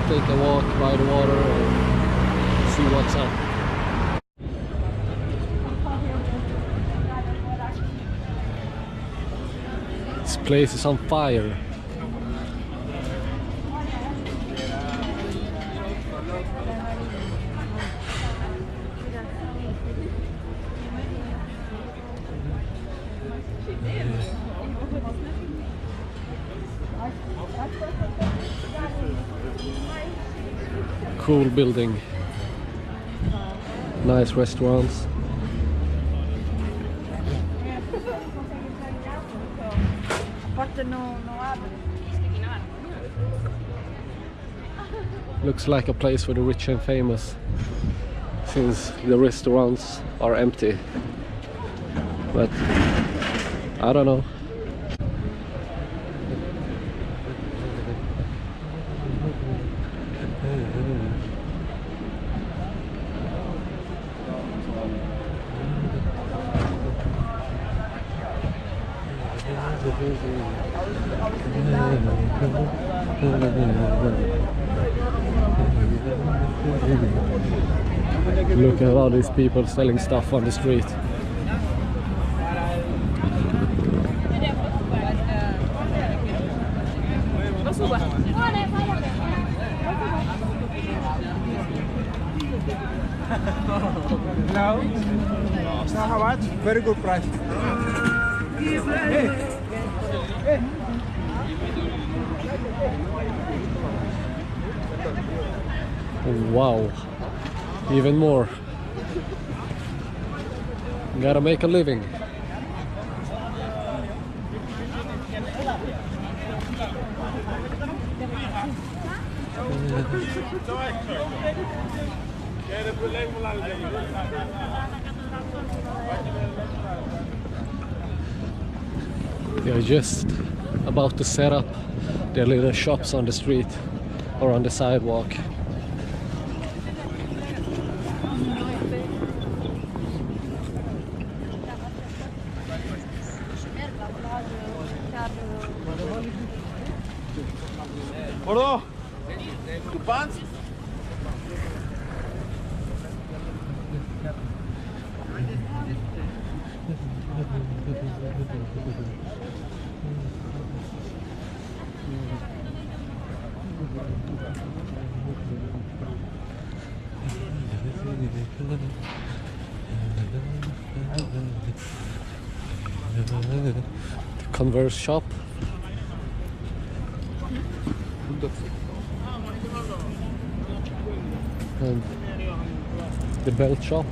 take a walk by the water and see what's up. This place is on fire. Cool building, nice restaurants. Looks like a place for the rich and famous, since the restaurants are empty. But I don't know. Look at all these people selling stuff on the street. No, how much? Very good price. Wow, even more. Gotta make a living. They're just about to set up their little shops on the street or on the sidewalk. Gordo, tu pants? The Converse shop. And the belt shop.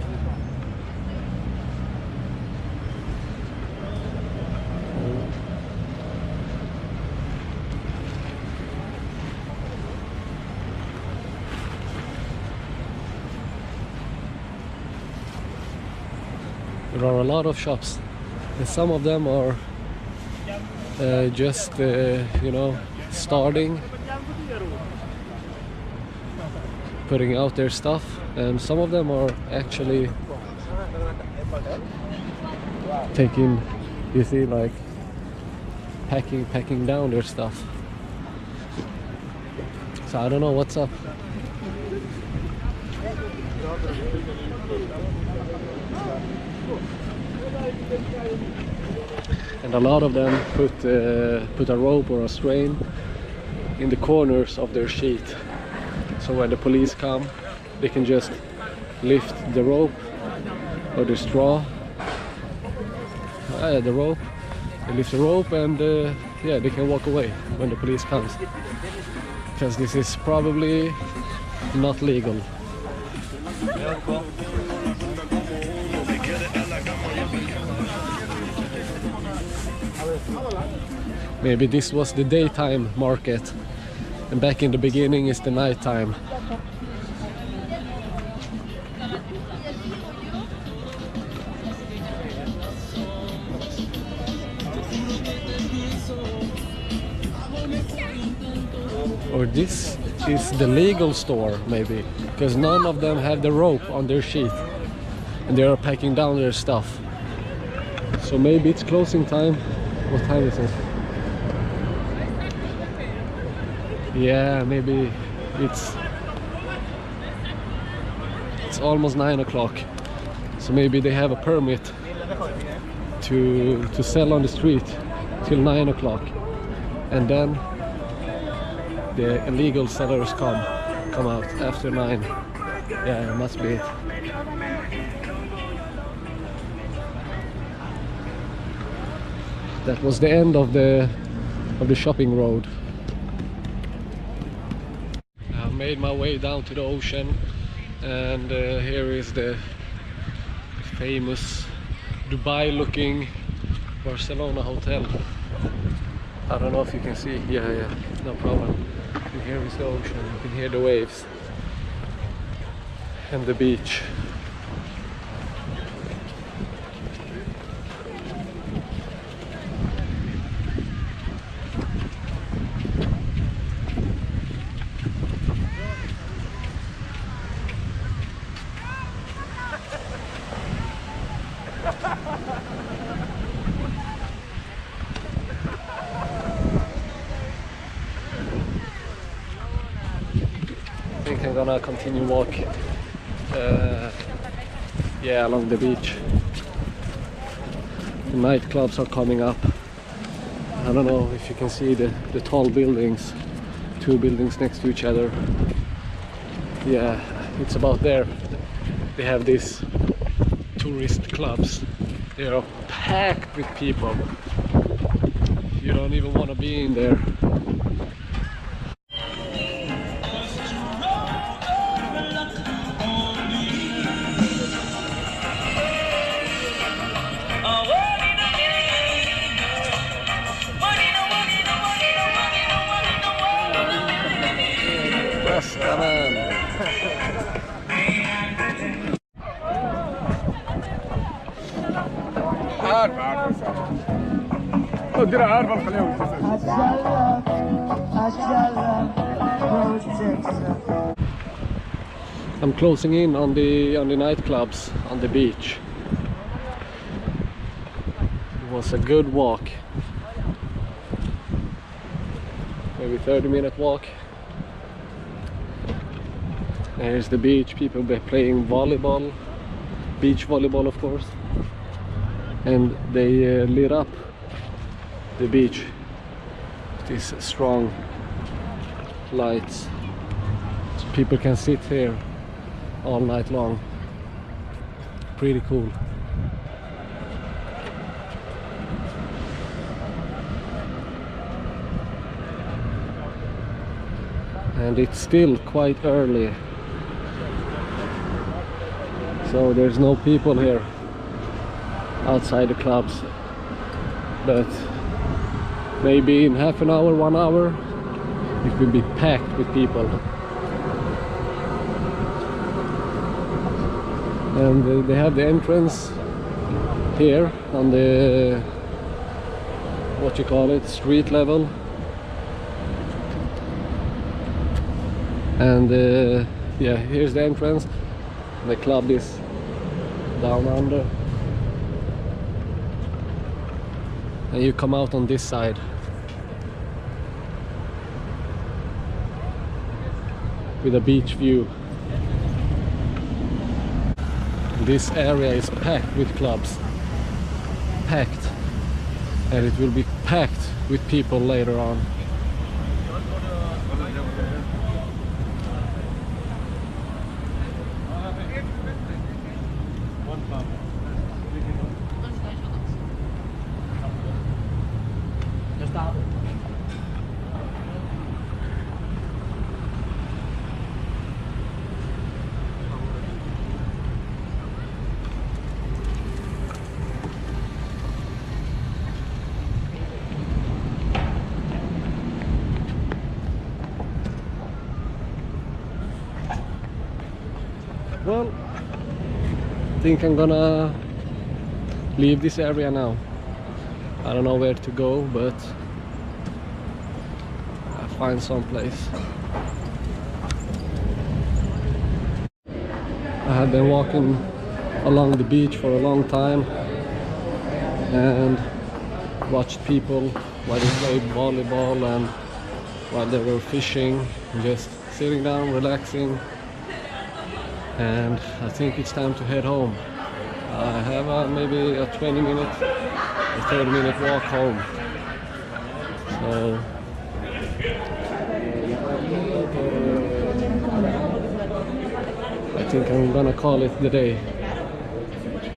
There are a lot of shops, and some of them are just you know, starting, putting out their stuff, and some of them are actually taking, you see, like packing down their stuff. So I don't know what's up. And a lot of them put a rope or a strain in the corners of their sheet, so when the police come, they can just lift the rope or the straw. The rope. They lift the rope, and yeah, they can walk away when the police comes, because this is probably not legal. Maybe this was the daytime market, and back in the beginning is the nighttime. Or this is the legal store, maybe, because none of them have the rope on their sheet and they are packing down their stuff. So maybe it's closing time. What time is it? Yeah, maybe it's almost 9 o'clock, so maybe they have a permit to sell on the street till 9 o'clock, and then the illegal sellers come out after 9. Yeah, it must be it. That was the end of the shopping road. I made my way down to the ocean, and here is the famous Dubai looking Barcelona hotel. I don't know if you can see. Yeah, no problem. And here is the ocean. You can hear the waves and the beach. I think I'm gonna continue walk along the beach. The nightclubs are coming up. I don't know if you can see the tall buildings, 2 buildings next to each other. Yeah, it's about there. They have these tourist clubs. They are packed with people. You don't even want to be in there. Yes, come on. I'm closing in on the nightclubs on the beach. It was a good walk. Maybe 30-minute walk. There's the beach, people playing volleyball, beach volleyball of course, and they lit up the beach with these strong lights, so people can sit here all night long. Pretty cool. And it's still quite early, so there's no people here outside the clubs, but maybe in half an hour, 1 hour, it will be packed with people. And they have the entrance here on the, what you call it, street level. And yeah, here's the entrance. The club is down under, and you come out on this side. With a beach view. This area is packed with clubs. Packed. And it will be packed with people later on. Well, I think I'm gonna leave this area now. I don't know where to go, but I'll find some place. I have been walking along the beach for a long time and watched people while they played volleyball and while they were fishing, just sitting down, relaxing, and I think it's time to head home. I have maybe a 20-minute or 30-minute walk home. So I think I'm gonna call it the day.